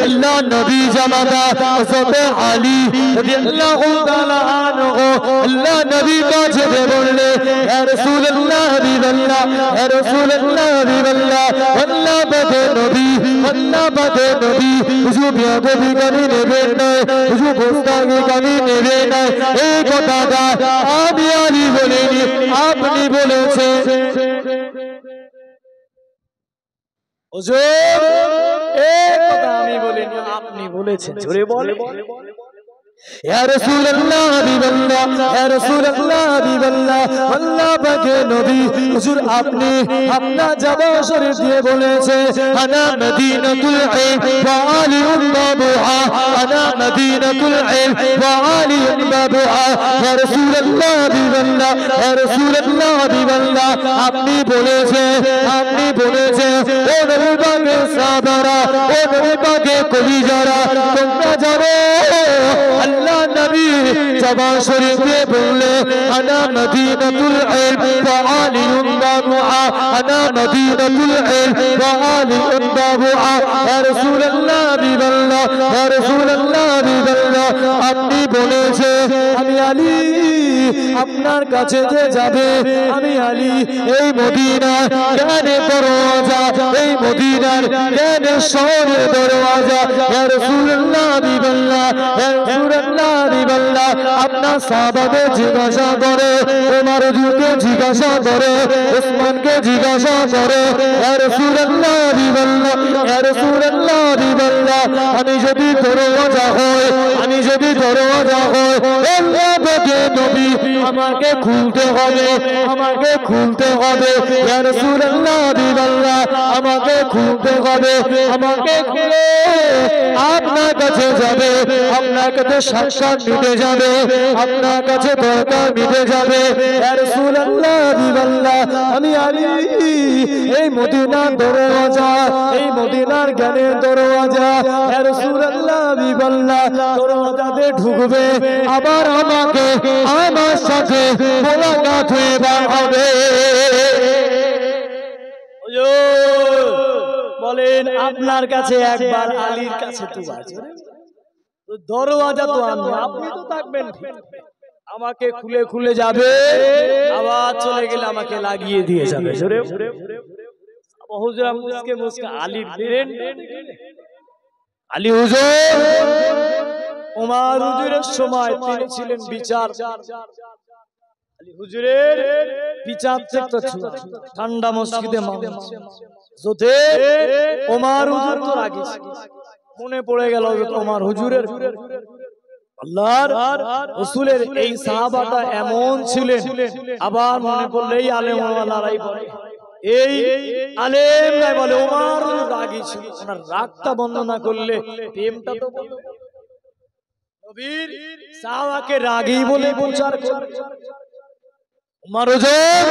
আল্লাহ নবী জামাতা হযরত আলী রাদিয়াল্লাহু তাআলা আনহু আল্লাহ নবী কাছে বললে ইয়া রাসূলুল্লাহ হাবিবাল্লাহ ইয়া রাসূলুল্লাহ হাবিবাল্লাহ আল্লাহ বাদে নবী হুজুর বিয়াদবি করি নেবেন না হুজুর গোস্তাগি করি নেবেন না এই কথাটা আমি আলী বলিনি আপনি বলেছেন হুজুর এই কথা আমি বলিনি আপনি বলেছেন জোরে বলেন ইয়া রাসূলুল্লাহ হাবিবাল্লাহ ইয়া রাসূলুল্লাহ হাবিবাল্লাহ আল্লাহ পাকে নবী হুজুর আপনি আপনার জবান শরীফ দিয়ে বলেছে আনা মদিনাতুল ইলম ওয়া আলিউল বাবুহা আনা মদিনাতুল ইলম ওয়া আলিউল বাবুহা ইয়া রাসূলুল্লাহ হাবিবাল্লাহ ইয়া রাসূলুল্লাহ হাবিবাল্লাহ আপনি বলেছে ও নবী পাকের সাহাবারা ও নবী পাকের কলিজারা তোমরা জানো আল্লাহ নবী জবান শরীফ দিয়ে বললে আনা মদিনাতুল ইলম ওয়া আলিউল বাবুহা আনা মদিনাতুল ইলম ওয়া আলিউল বাবুহা ইয়া রাসূলুল্লাহ হাবিবাল্লাহ ইয়া রাসূলুল্লাহ হাবিবাল্লাহ আপনি বলেছে আমি আলী আপনার কাছে যে যাবে আমি আলী এই মদিনার জ্ঞানের দরওয়াজা এই মদিনার জ্ঞানের শহরের দরওয়াজা ইয়া রাসূলুল্লাহ হাবিবাল্লাহ ইয়া রাসূলুল্লাহ হাবিবাল্লাহ আপনার সাহাবাদের জিজ্ঞাসা করে ওমর হুজুরকে জিজ্ঞাসা করে উসমানকে জিজ্ঞাসা করে ইয়া রাসূলুল্লাহ হাবিবাল্লাহ ইয়া রাসূলুল্লাহ হাবিবাল্লাহ আমি যদি দরওয়াজা হয় আল্লাহ পাকে নবী আমাকে খুলতে হবে ইয়া রাসূলুল্লাহ হাবিবাল্লাহ আমাকে খুলতে হবে আমাকে খুলে আপনার কাছে যাবে আপনার কাছে সাক্ষাৎ মিটে যাবে আপনার কাছে দরকার মিটে যাবে ইয়া রাসূলুল্লাহ হাবিবাল্লাহ আমি আলী এই মদিনার দরওয়াজা এই মদিনার জ্ঞানের দরওয়াজা ইয়া রাসূলুল্লাহ হাবিবাল্লাহ দরওয়াজাতে ঢুকবে আবার আমাকে আমার সাথে মোলাকাত হয়ে বার হবে বলেন আপনার কাছে একবার আলীর কাছে তো আছে দরওয়াজা তো আপনি তো থাকবেন আমাকে খুলে যাবে আবার চলে গেলে আমাকে লাগিয়ে দিয়ে যাবে জোরে হুজুর মুসকে আলী দিলেন আলী হুজুর ওমর হুজুরের সময় তিনি ছিলেন বিচার আলী হুজুরের বিচার থেকে ঠান্ডা মসজিদে মানুষ জোতে ওমর হুজুর তো রাগী মনে পড়ে গেল ওমর হুজুরের আল্লাহর রাসূলের এই সাহাবাটা এমন ছিলেন আবার মনে পড়লেই আলেম ওয়ালারাই বলে এই আলেমরাই বলে ওমর রাগী ছিল ওনার রাগটা বন্ধ না করলে প্রেমটা তো বন্ধ নবীর সাহাবাকে রাগী বলে প্রচার করে ওমর হুজুর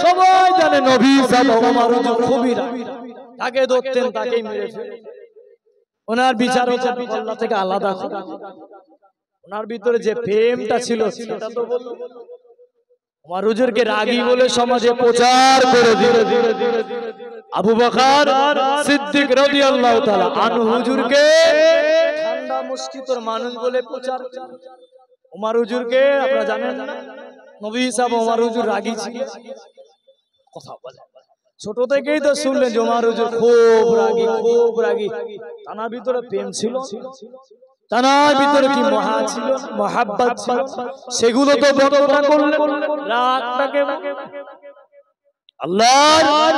সবাই জানে নবী সাহাবা ওমর হুজুর খুবই রাগী তাকে ধরতেন তাকেই মেরে ফেলতেন ওনার বিচার হচ্ছে আল্লাহ থেকে আলাদা ওনার ভিতরে যে প্রেমটা ছিল সেটা তো বলল ওমর হুজুরকে রাগী বলে সমাজে প্রচার করে দিল আবু বকর সিদ্দিক রাদিয়াল্লাহু তাআলা আনহু হুজুরকে ঠান্ডা মসজিদের মানুষ বলে প্রচার ওমর হুজুরকে আপনারা জানেন না নবী সাহেব ওমর হুজুর রাগী ছিল কথা বলে ছোট থেকেই তো শুনলেন ওমর হুজুর খুব রাগী তার ভিতরে প্রেম ছিল তার ভিতরে কি মহা ছিল মহাব্বত ছিল সেগুলো তো বর্ণনা করলেন রাগটাকে আল্লাহর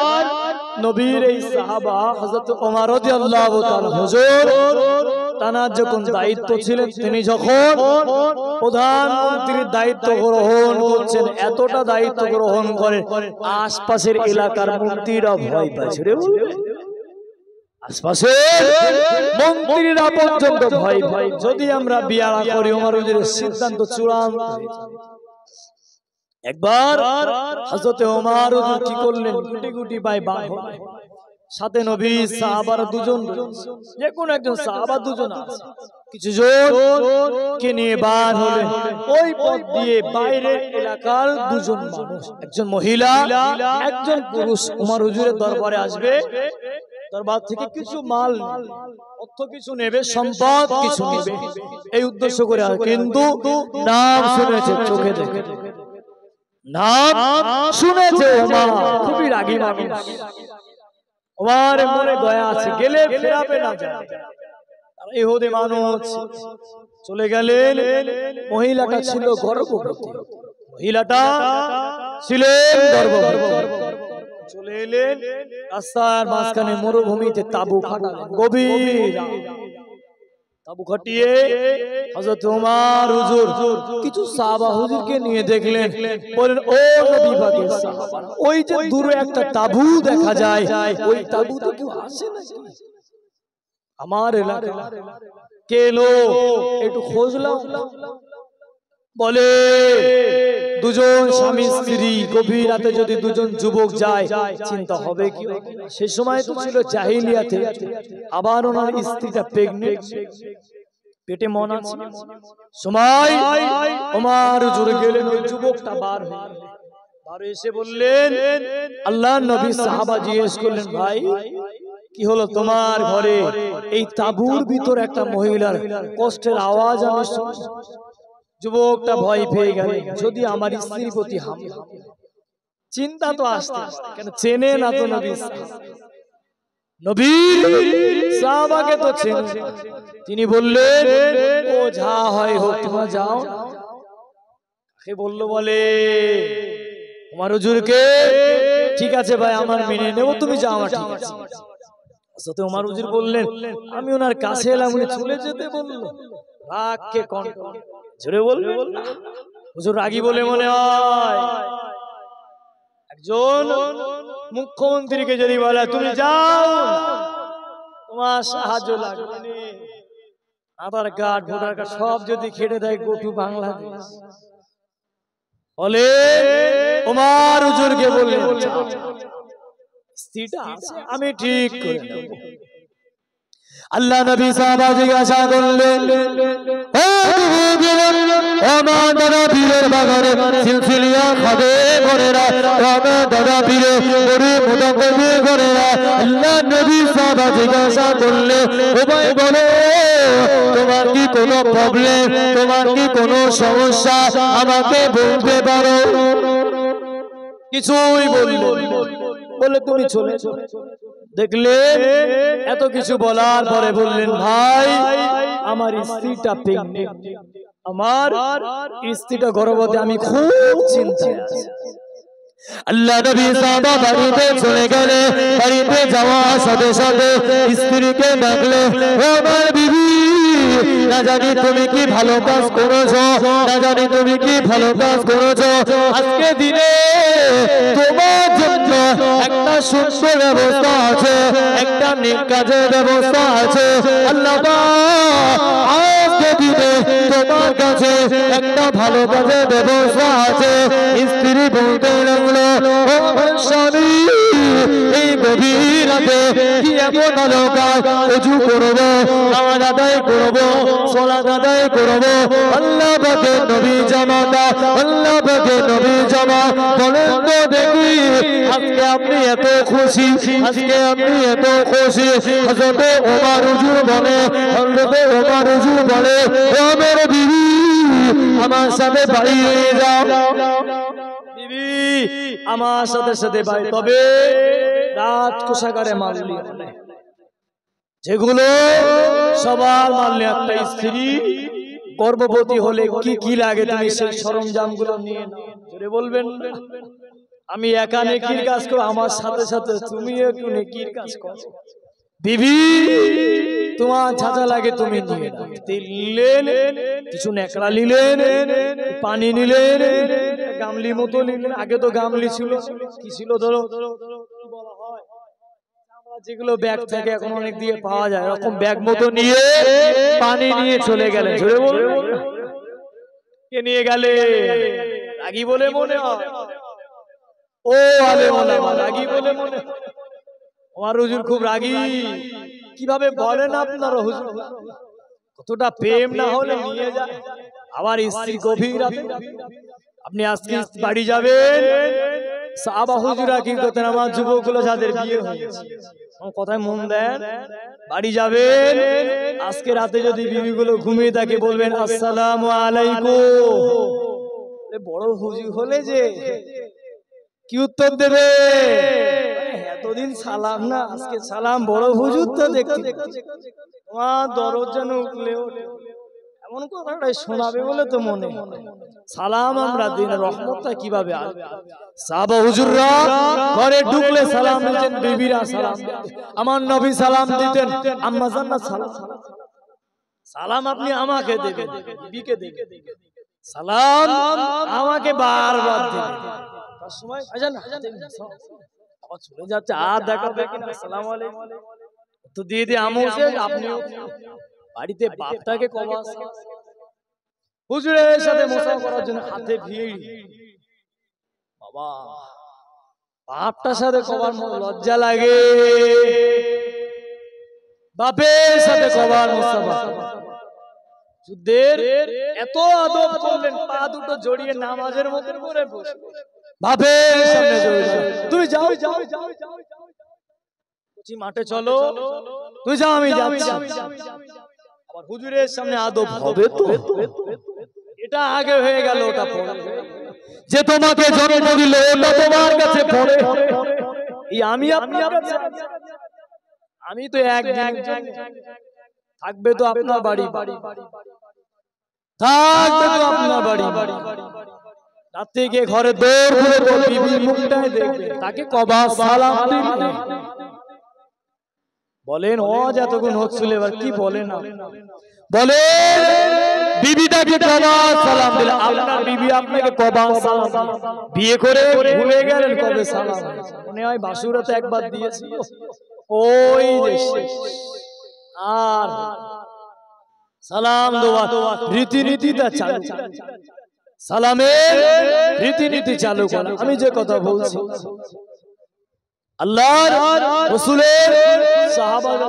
নবীর এই সাহাবা হযরত ওমর রাদিয়াল্লাহু তাআলা হুজুর তানার যখন দায়িত্ব ছিলেন তিনি যখন প্রধানমন্ত্রীর দায়িত্ব গ্রহণ করছেন এতটা দায়িত্ব গ্রহণ করেন আশপাশের এলাকার মন্ত্রীরা ভয় পাচ্ছে রে আশপাশের মন্ত্রীরা পর্যন্ত ভয় যদি আমরা বিয়া করি ওমর হুজুরের সিদ্ধান্ত চূড়ান্ত একবার হযরত ওমর হুজুর কি করলেন গুটি বাই বার সাথে নবী সাহাবার দুজন যে কোন একজন সাহাবা দুজন আছে কিছু জন কে নিয়ে বার হলেন ওই পথ দিয়ে বাইরের এলাকার দুজন মানুষ একজন মহিলা একজন পুরুষ ওমর হুজুরের দরবারে আসবে দরবার থেকে কিছু মাল, অর্থ কিছু নেবে, সম্পদ কিছু নেবে, এই উদ্দেশ্য করে। কিন্তু নাম শুনেছে, চোখে দেখে নাম শুনেছে। ওমর খুবই রাগী মানুষ, ওমর মনে দয়া আছে, গেলে ফেরাবে না যায়। ইহুদি মানুষ চলে গেলেন। মহিলাটা ছিল গর্ভবতী, মহিলাটা ছিলেন গর্ভবতী। চলে এলেন রাস্তার মাঝখানে মরুভূমিতে তাঁবু খাটালেন, গভীর তাঁবু খাটিয়ে হযরত ওমর হুজুর কিছু সাহাবা হুজুরকে নিয়ে দেখলেন, বলেন ও নবী পাকের সাহাবা, ওই যে দূরে একটা তাঁবু দেখা যায়, ওই তাঁবুতে কেউ আসে নাকি? আমার এলাকা কে এলো, একটু খোঁজলাম। বলে দুজন স্বামী স্ত্রী, গভীর রাতে যদি দুজন যুবক যায় চিন্তা হবে কি? সে সময় তো ছিল জাহিলিয়াতে, আবার ওনার স্ত্রীটা প্রেগনেন্ট, পেটে মন আছে। সময় ওমর হুজুর গেলেন, ওই যুবকটা বার এসে বললেন, আল্লাহর নবী। সাহাবা জিজ্ঞেস করলেন, ভাই কি হলো তোমার ঘরে? এই তাঁবুর ভিতর একটা মহিলার কষ্টের আওয়াজ আমি শুনছি। যুবকটা ভয় পেয়ে গেল, যদি আমার স্ত্রীর প্রতি হামলা। চিন্তা তো আসতে, কেন চেনে না তো নবী, নবী সাহাবাকে তো চেনে। তিনি বললেন, ও যা হয় হোক, তোমরা যাও। সে বললো, বলে ওমর হুজুরকে, ঠিক আছে ভাই, আমার মেনে নেব, তুমি যাও, আমার ঠিক আছে। ওমর হুজুর বললেন, আমি ওনার কাছে এলাম, উনি চলে যেতে বললো। রাগকে কন্ট্রোল, জোরে বলবে, হুজুর রাগী বলে মনে হয়। একজন মুখ্যমন্ত্রীকে যদি বলে তুমি যাও, তোমার সাহায্য লাগবে, আধার কার্ড ভোটার কার্ড সব যদি খেটে দেয়, গো টু বাংলাদেশ, বলে ওমর হুজুরকে বললেন, স্ত্রীটা আছে, আমি ঠিক করে দেব। আল্লাহ নবী সাহাবা জিজ্ঞাসা করলেন, আমার দাদা পীরের বাগানে সিলসিলিয়া খাবে ঘরেরা, আমার দাদা পীরে গরু মুতাকবি ঘরেরা। আল্লাহ নবী সাহাবা জিজ্ঞাসা করলেন, ও ভাই বলো, তোমার কি কোনো প্রবলেম, তোমার কি কোনো সমস্যা, আমাকে বলতে পারো? কিছুই বলল, বলে তুমি চলে দেখলেন। এত কিছু বলার পরে বললেন, ভাই আমার স্ত্রীটা প্রেগনেন্ট, আমার স্ত্রীটা গর্ভবতী, আমি খুব চিন্তায় আছি। আল্লাহ নবী সাহাবা বাড়িতে চলে গেলে, বাড়িতে যাওয়ার সাথে সাথে স্ত্রীকে ডাকলে, ও আমার বিবি, না জানি তুমি কি ভালো কাজ করেছো, না জানি তুমি কি ভালো কাজ করেছো, আজকে দিনে তোমার জন্য একটা সুন্দর ব্যবস্থা আছে, একটা নেক কাজের ব্যবস্থা আছে। আল্লাহ আজকে দিনে তোমার কাছে একটা ভালো কাজের ব্যবস্থা আছে। স্ত্রী বলতে লাগলো, ও স্বামী, এই গভীর রাতে কি এমন ভালো কাজ, ওযু করবো, নামাজ আদায় করবো, সালাত আদায় করবো, আল্লাহ পাকের নবী জামাতা, আল্লাহ পাকের নবী জামা, বলেন তো দেখি, আজকে আপনি এত খুশি, আজকে আপনি এত খুশি? হযরত ওমর হুজুর বলে, হযরত ওমর হুজুর বলে, ও আমার বিবি, আমার সাথে বাড়ি হয়ে যাও, বিবি আমার সাথে সাথে বাড়ি। তবে রাত কোষাগারে মারলি, যেগুলো সবার মারলে, একটা স্ত্রী গর্ভবতী হলে কি কি লাগে, তুমি সেই সরঞ্জাম গুলো নিয়ে জোরে বলবেন। আমি একা নেকির কাজ করব, আমার সাথে সাথে তুমি একটু নেকির কাজ করো। বিবি তোমার ছাতা লাগে, তুমি নিয়ে নাও। তেল নিলেন, কিছু নেকড়া নিলেন, পানি নিলেন, গামলি মতো নিলেন। আগে তো গামলি ছিল, কি ছিল ধরো যেগুলো ব্যাগ থেকে এখন অনেক দিয়ে পাওয়া যায়, এরকম ব্যাগ মতো নিয়ে পানি নিয়ে চলে গেলেন। জোরে বলবেন, কে নিয়ে গেলে? রাগী বলে মনে হয়, ও আলেম ওলামা রাগী বলে মনে। ওমর হুজুর খুব রাগী, কিভাবে বলেন আপনারা হুজুর, কতটা প্রেম না হলে নিয়ে যায়। আবার স্ত্রী গভীর রাতে, আপনি আজকে বাড়ি যাবেন, সাহাবা হুজুরা কি করতেন? আমার যুবকগুলো যাদের বিয়ে হয়েছে, কথায় মন দেন, বাড়ি যাবেন, আজকে রাতে যদি বিবিগুলো ঘুমিয়ে থাকে বলবেন আসসালামু আলাইকুম। বড় হুজুর হলে যে কি উত্তর দেবে? এতদিন সালাম না, আজকে সালাম। বড় হুজুর তো দেখতে তোমার দরজা উঠলে এমন কথাটাই শোনাবে বলে তো মনে সালাম আমরা দিন। রহমতটা কিভাবে আসবে? সাহাবা হুজুররা ঘরে ঢুকলে সালাম দিতেন, বিবিরা সালাম দিতেন, আমার নবী সালাম দিতেন, আম্মা জান্নাত সালাম। সালাম আপনি আমাকে দেবেন, বিবিকে দেবেন, সালাম আমাকে বারবার দিবেন। তার সময় আজান আবার চলে যাচ্ছে, আর দেখা দেখি না আসসালামু আলাইকুম তো দিয়ে দিয়ে আমও শেষ, আপনিও বাড়িতে বাপটাকে কবা হুজুরের সাথে মোসা করার জন্য হাতে ভিড়। বাবা বাপটার সাথে কবার লজ্জা লাগে, বাপের সাথে কবার মোসা। যুদ্ধের এত আদব করলেন, পা দুটো জড়িয়ে নামাজের মতো করে বসে বাপের সামনে জড়িয়ে, তুমি যাও যাও যাও যাও মাঠে চলো, তুই যাও আমি যাচ্ছি। আবার হুজুরের সামনে আদব হবে তো, এটা আগে হয়ে গেল, ওটা পরে। যে তোমাকে জন্ম দিল ওটা তোমার কাছে পড়ে, আমি আপনার কাছে, আমি তো একদিন থাকবে তো আপনার বাড়ি, থাকবে তো আপনার বাড়ি, রাত থেকে ঘরে দৌড় করে তো বিবির মুখটাই দেখবে, তাকে কবা সালাম দিবে। বলেন ও যতক্ষণ হচ্ছিল এবার কি বলেন? বলে বিবিটাকে কবা সালাম দিলে, আপনার বিবি আপনাকে কবা সালাম, বিয়ে করে ভুলে গেলেন কবে সালাম? মনে হয় বাসুরাতে একবার দিয়েছি, ওই আর সালাম দেওয়া রীতিনীতিটা চালু, সালামের রীতিনীতি চালু করা। আমি যে কথা বলছি আল্লাহর রাসূলের সাহাবারা,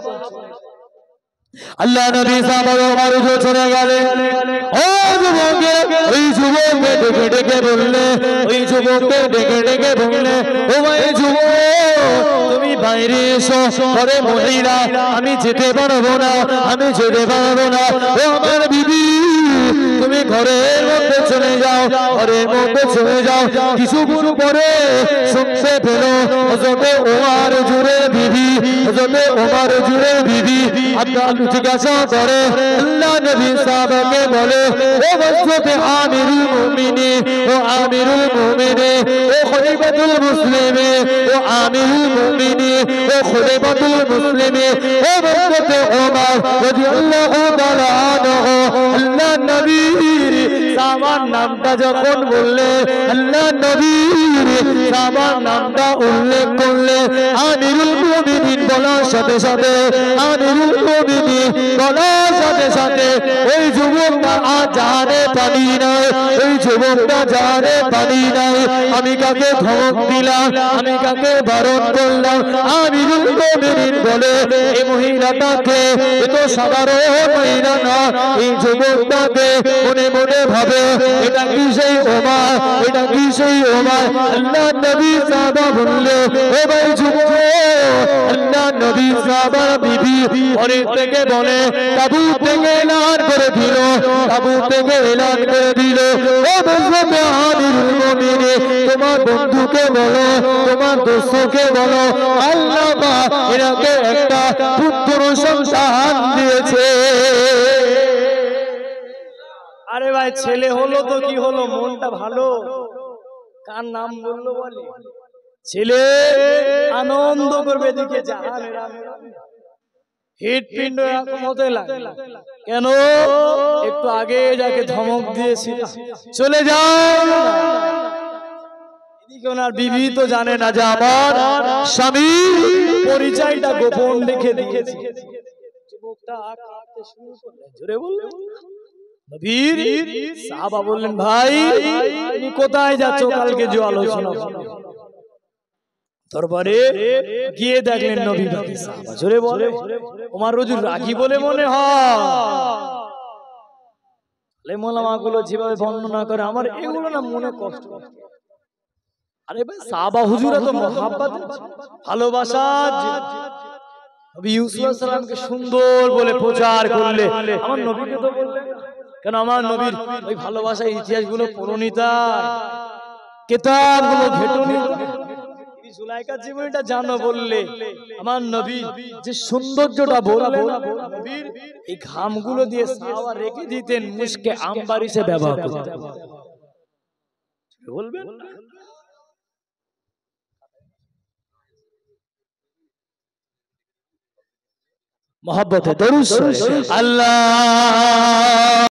আল্লাহ নবী সাহাবারা মারুজো চলে গেলেন। ও যুবকে, ওই যুবককে ডেকে ডেকে বললে, ওই যুবককে ডেকে ডেকে বললে, ও ভাই যুবক তুমি বাইরে এসো, ঘরে মহিলা আমি যেতে পারবো না, আমি যেতে পারবো না। ও আমার বিবি তুমি ঘরের মধ্যে চলে যাও, ঘরের মধ্যে চলে যাও। কিছুক্ষণ পরে শুনতে পেল হযরতে ওমর জুরে বিবি, হযরতে ওমর জুরে বিবি আপনার জিজ্ঞাসা করে, আল্লাহ নবী সাহাবাকে বলে, ও হযরতে আমিরুল মুমিনিন, ও আমিরুল মুমিনিন, ও খলিফাতুল মুসলিমিন, ও আমিরুল মুমিনিন, ও খলিফাতুল মুসলিমিন, ও হযরতে ওমর রাদিয়াল্লাহু তাআলা আনহু। আল্লাহ নবী সাহাবার নামটা যখন বললে, আল্লাহ নবী সাহাবার নামটা উল্লেখ করলে, আমিরুল মুমিনিন বলার সাথে সাথে, আমিরুল মুমিনিন বলার সাথে সাথে ওই যুবকটা আর জানে পানি নাই, ওই যুবকটা জানে পানি নাই। আমি কাকে ধমক দিলাম, আমি কাকে বারণ করলাম? আমিরুল মুমিনিন বলে, এই মহিলাটাকে, এ তো সাধারণ মহিলা না, এই যুবকটাকে মনে মনে ভাবে এটা কি সেই ওমর, এটা কি সেই ওমর। আল্লাহ নবী সাহাবা বললে, ও ভাই যুবক, আল্লাহ নবী সাহাবার বিবি ঘরে থেকে বলে, তাবুত থেকে এলান করে দিল, তাবুত থেকে এলান করে দিল, ও হযরতে আমিরুল মুমিনিন তোমার বন্ধুকে বলো, তোমার দোস্তকে বলো, আল্লাহ পাক এনাকে একটা পুত্র সন্তান দিয়েছে। আরে ভাই ছেলে হলো তো কি হলো, মনটা ভালো, কার নাম বললো বলে, ছেলে আনন্দ করবে, দিকে হৃৎপিণ্ড এরকম হতে লাগে। কেন? একটু আগে যাকে ধমক দিয়েছি চলে যাও, এদিকে ওনার বিবি তো জানে না যে আমার স্বামীর পরিচয়টা গোপন রেখে দিয়েছে। যুবকটা কাঁদতে শুরু করলেন, জোরে বললেন, নবীর সাহাবা বললেন, ভাই তুমি কোথায় যাচ্ছ? কালকে যে আলোচনা দরবারে গিয়ে দেখলেন নবী বাকি সাহাবা, জোরে বলে, ওমর হুজুর রাগী বলে মনে হয়। মোলামাগুলো যেভাবে বর্ণনা করে আমার এগুলো না মনে কষ্ট, আরে ভাই সাহাবা হুজুরা তো মহব্বত ভালোবাসা নবী ইউসুফ আলাইহিস সালামকে সুন্দর বলে প্রচার করলে আমার নবীকে তো বললে কেন আমার নবীর ওই ভালোবাসার ইতিহাসগুলো পড়নি তাই কিতাবগুলো ঘেটনি জুলাইকার জীবনটা জানো বললে আমার নবী যে সৌন্দর্যটা বললেন নবীর এই ঘামগুলো দিয়ে সাওয়া রেখে দিতেন মুশকে আম্বারিসে ব্যবহার করতেন বলবেন मोहब्बत है दरूद अल्लाह।